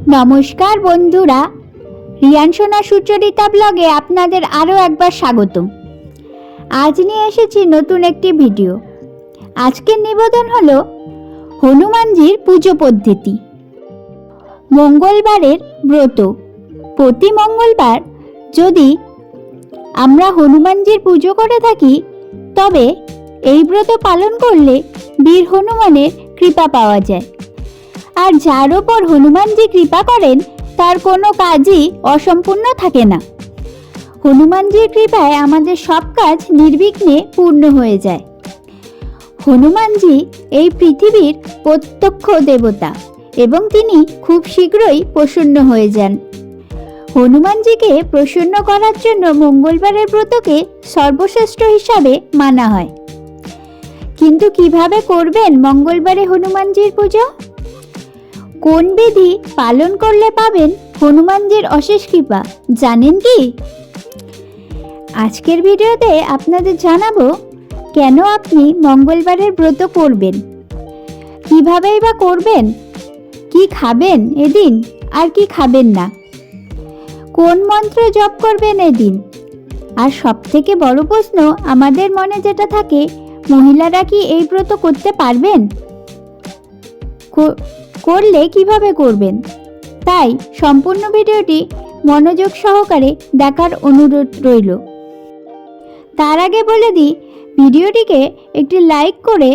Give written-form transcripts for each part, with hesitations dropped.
নমস্কার বন্ধুরা, রিয়ান সোনা সুচরিতা ব্লগে আপনাদের আরও একবার স্বাগতম। আজ নিয়ে এসেছি নতুন একটি ভিডিও। আজকের নিবেদন হলো হনুমানজির পুজো পদ্ধতি। মঙ্গলবারের ব্রত। প্রতি মঙ্গলবার যদি আমরা হনুমানজির পুজো করে থাকি, তবে এই ব্রত পালন করলে বীর হনুমানের কৃপা পাওয়া যায়। আর যার ওপর হনুমানজি কৃপা করেন, তার কোনো কাজই অসম্পূর্ণ থাকে না। হনুমানজির কৃপায় আমাদের সব কাজ নির্বিঘ্নে পূর্ণ হয়ে যায়। হনুমানজি এই পৃথিবীর প্রত্যক্ষ দেবতা এবং তিনি খুব শীঘ্রই প্রসন্ন হয়ে যান। হনুমানজিকে প্রসন্ন করার জন্য মঙ্গলবারের ব্রতকে সর্বশ্রেষ্ঠ হিসাবে মানা হয়। কিন্তু কিভাবে করবেন মঙ্গলবারে হনুমানজির পুজো? কোন বিধি পালন করলে পাবেন হনুমানজির অশেষ কৃপা, জানেন কি? আজকের ভিডিওতে আপনাদের জানাবো কেন আপনি মঙ্গলবারের ব্রত করবেন, কিভাবেই বা করবেন, কি খাবেন এদিন আর কি খাবেন না, কোন মন্ত্র জপ করবেন এদিন। আর সবথেকে বড় প্রশ্ন আমাদের মনে যেটা থাকে, মহিলারা কি এই ব্রত করতে পারবেন? করলে কিভাবে করবেন? তাই সম্পূর্ণ ভিডিওটি মনোযোগ সহকারে দেখার অনুরোধ রইল। তার আগে বলে দিই, ভিডিওটিকে একটি লাইক করে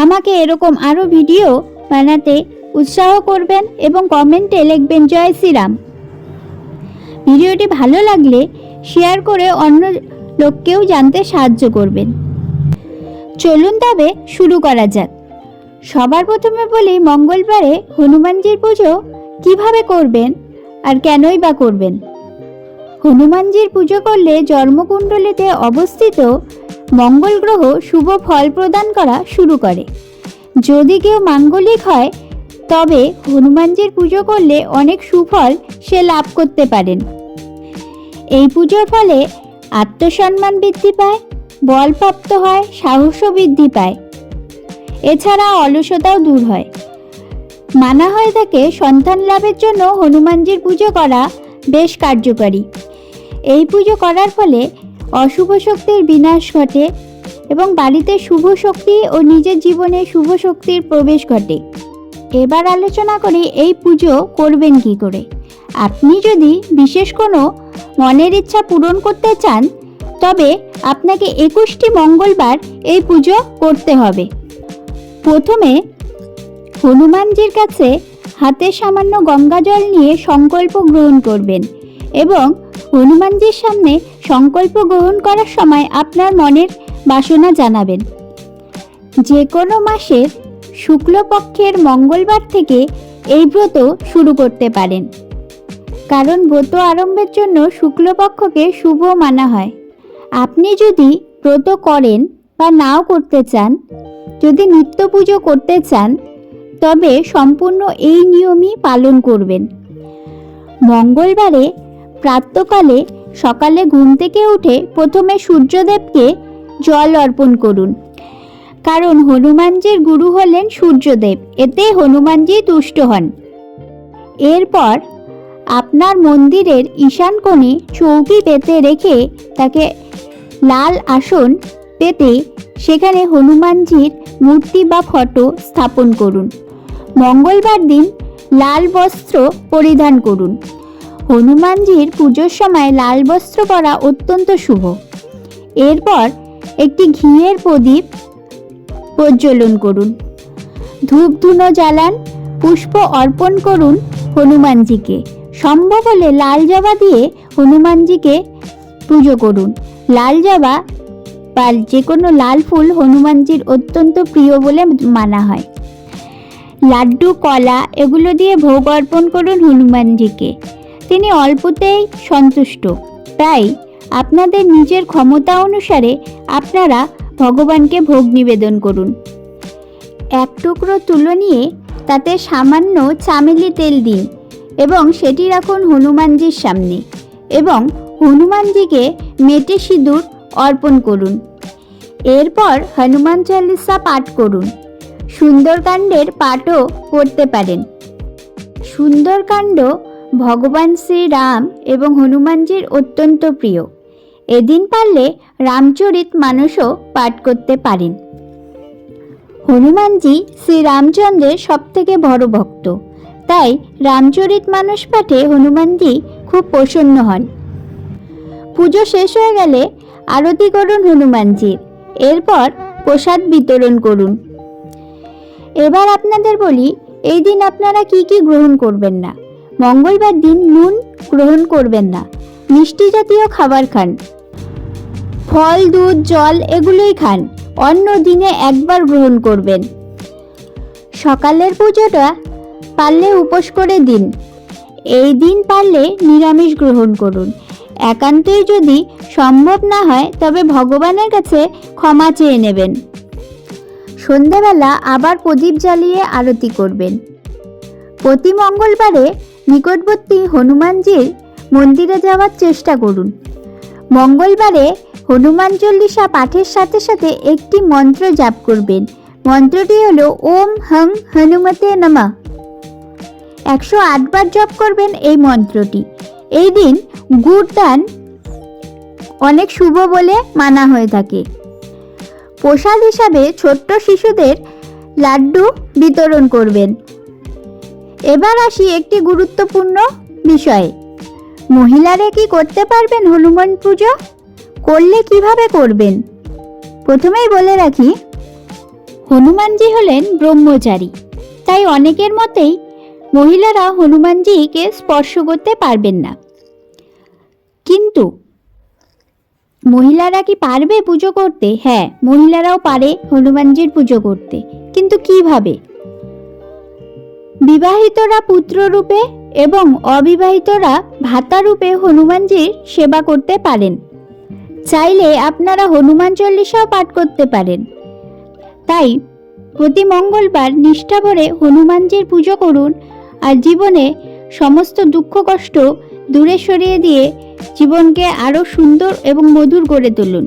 আমাকে এরকম আরও ভিডিও বানাতে উৎসাহ করবেন এবং কমেন্টে লিখবেন জয় শ্রীরাম। ভিডিওটি ভালো লাগলে শেয়ার করে অন্য লোককেও জানতে সাহায্য করবেন। চলুন তবে শুরু করা যাক। সবার প্রথমে বলি, মঙ্গলবারে হনুমানজির পুজো কিভাবে করবেন আর কেনই বা করবেন। হনুমানজির পুজো করলে জন্মকুণ্ডলিতে অবস্থিত মঙ্গল গ্রহ শুভ ফল প্রদান করা শুরু করে। যদি কেউ মাঙ্গলিক হয়, তবে হনুমানজির পুজো করলে অনেক সুফল সে লাভ করতে পারেন। এই পুজোর ফলে আত্মসম্মান বৃদ্ধি পায়, বলপ্রাপ্ত হয়, সাহসও বৃদ্ধি পায়। এছাড়া অলসতাও দূর হয়। মানা হয়ে থাকে সন্তান লাভের জন্য হনুমানজির পুজো করা বেশ কার্যকারী। এই পুজো করার ফলে অশুভ শক্তির বিনাশ ঘটে এবং বাড়িতে শুভ শক্তি ও নিজের জীবনে শুভ শক্তির প্রবেশ ঘটে। এবার আলোচনা করি এই পুজো করবেন কি করে। আপনি যদি বিশেষ কোনো মনের ইচ্ছা পূরণ করতে চান, তবে আপনাকে 21টি মঙ্গলবার এই পুজো করতে হবে। প্রথমে হনুমানজির কাছে হাতে সামান্য গঙ্গা জল নিয়ে সংকল্প গ্রহণ করবেন এবং হনুমানজির সামনে সংকল্প গ্রহণ করার সময় আপনার মনের বাসনা জানাবেন। যে কোনো মাসের শুক্লপক্ষের মঙ্গলবার থেকে এই ব্রত শুরু করতে পারেন, কারণ ব্রত আরম্ভের জন্য শুক্লপক্ষকে শুভ মানা হয়। আপনি যদি ব্রত করেন বা নাও করতে চান, যদি নিত্য পুজো করতে চান, তবে সম্পূর্ণ এই নিয়মই পালন করবেন। মঙ্গলবারে প্রাতঃকালে সকালে ঘুম থেকে উঠে প্রথমে সূর্যদেবকে জল অর্পণ করুন, কারণ হনুমানজির গুরু হলেন সূর্যদেব, এতে হনুমানজি তুষ্ট হন। এরপর আপনার মন্দিরের ঈশান কোণে চৌকি পেতে রেখে তাকে লাল আসন পেতে সেখানে হনুমানজির মূর্তি বা ফটো স্থাপন করুন। মঙ্গলবার দিন লাল বস্ত্র পরিধান করুন। হনুমানজির পুজোর সময় লাল বস্ত্র পরা অত্যন্ত শুভ। এরপর একটি ঘিয়ের প্রদীপ প্রজ্বলন করুন, ধূপ ধুনো জ্বালান, পুষ্প অর্পণ করুন হনুমানজিকে। সম্ভব হলে লাল জবা দিয়ে হনুমানজিকে পুজো করুন। লাল জবা বা যে কোনো লাল ফুল হনুমানজির অত্যন্ত প্রিয় বলে মানা হয়। লাড্ডু, কলা এগুলো দিয়ে ভোগ অর্পণ করুন হনুমানজিকে। তিনি অল্পতেই সন্তুষ্ট, তাই আপনাদের নিজের ক্ষমতা অনুসারে আপনারা ভগবানকে ভোগ নিবেদন করুন। এক টুকরো তুলো নিয়ে তাতে সামান্য চামেলি তেল দিন এবং সেটি রাখুন হনুমানজির সামনে এবং হনুমানজিকে মেটে সিঁদুর অর্পণ করুন। এরপর হনুমান চালিসা পাঠ করুন। সুন্দরকাণ্ডের পাঠও করতে পারেন। সুন্দরকাণ্ড ভগবান শ্রীরাম এবং হনুমানজির অত্যন্ত প্রিয়। এদিন পারলে রামচরিত মানসও পাঠ করতে পারেন। হনুমানজি শ্রীরামচন্দ্রের সবথেকে বড় ভক্ত, তাই রামচরিত মানস পাঠে হনুমানজি খুব প্রসন্ন হন। পুজো শেষ হয়ে গেলে আরতি করুন হনুমানজির, এরপর প্রসাদ বিতরণ করুন। এবার আপনাদের বলি, এই দিন আপনারা কি কি গ্রহণ করবেন না। মঙ্গলবার দিন নুন গ্রহণ করবেন না, মিষ্টি জাতীয় খাবার খান, ফল দুধ জল এগুলোই খান। অন্য দিনে একবার গ্রহণ করবেন। সকালের পুজোটা পারলে উপোস করে দিন। এই দিন পারলে নিরামিষ গ্রহণ করুন। একান্তই যদি সম্ভব না হয় তবে ভগবানের কাছে ক্ষমা চেয়ে নেবেন। সন্ধ্যাবেলা আবার প্রদীপ জ্বালিয়ে আরতি করবেন। প্রতি মঙ্গলবারে নিকটবর্তী হনুমানজির মন্দিরে যাওয়ার চেষ্টা করুন। মঙ্গলবারে হনুমান চল্লিশা পাঠের সাথে সাথে একটি মন্ত্র জাপ করবেন। মন্ত্রটি হলো ওম হং হনুমতে নমঃ। 108 বার জপ করবেন এই মন্ত্রটি। এই দিন গুড় দান অনেক শুভ বলে মানা হয়ে থাকে। প্রসাদ হিসাবে ছোট্ট শিশুদের লাড্ডু বিতরণ করবেন। এবার আসি একটি গুরুত্বপূর্ণ বিষয়ে। মহিলারা কি করতে পারবেন হনুমান পুজো? করলে কিভাবে করবেন? প্রথমেই বলে রাখি, হনুমানজি হলেন ব্রহ্মচারী, তাই অনেকের মতেই মহিলারা হনুমানজিকে স্পর্শ করতে পারবেন না। কিন্তু মহিলারা কি পারবে পুজো করতে? হ্যাঁ, মহিলারাও পারে হনুমানজির পুজো করতে। কিন্তু কিভাবে? বিবাহিতরা পুত্ররূপে এবং অবিবাহিতরা ভাতারূপে হনুমানজির সেবা করতে পারেন। চাইলে আপনারা হনুমান চল্লিশাও পাঠ করতে পারেন। তাই প্রতি মঙ্গলবার নিষ্ঠা ভরে হনুমানজির পুজো করুন আর জীবনে সমস্ত দুঃখ কষ্ট দূরে সরিয়ে দিয়ে জীবনকে আরও সুন্দর এবং মধুর করে তুলুন।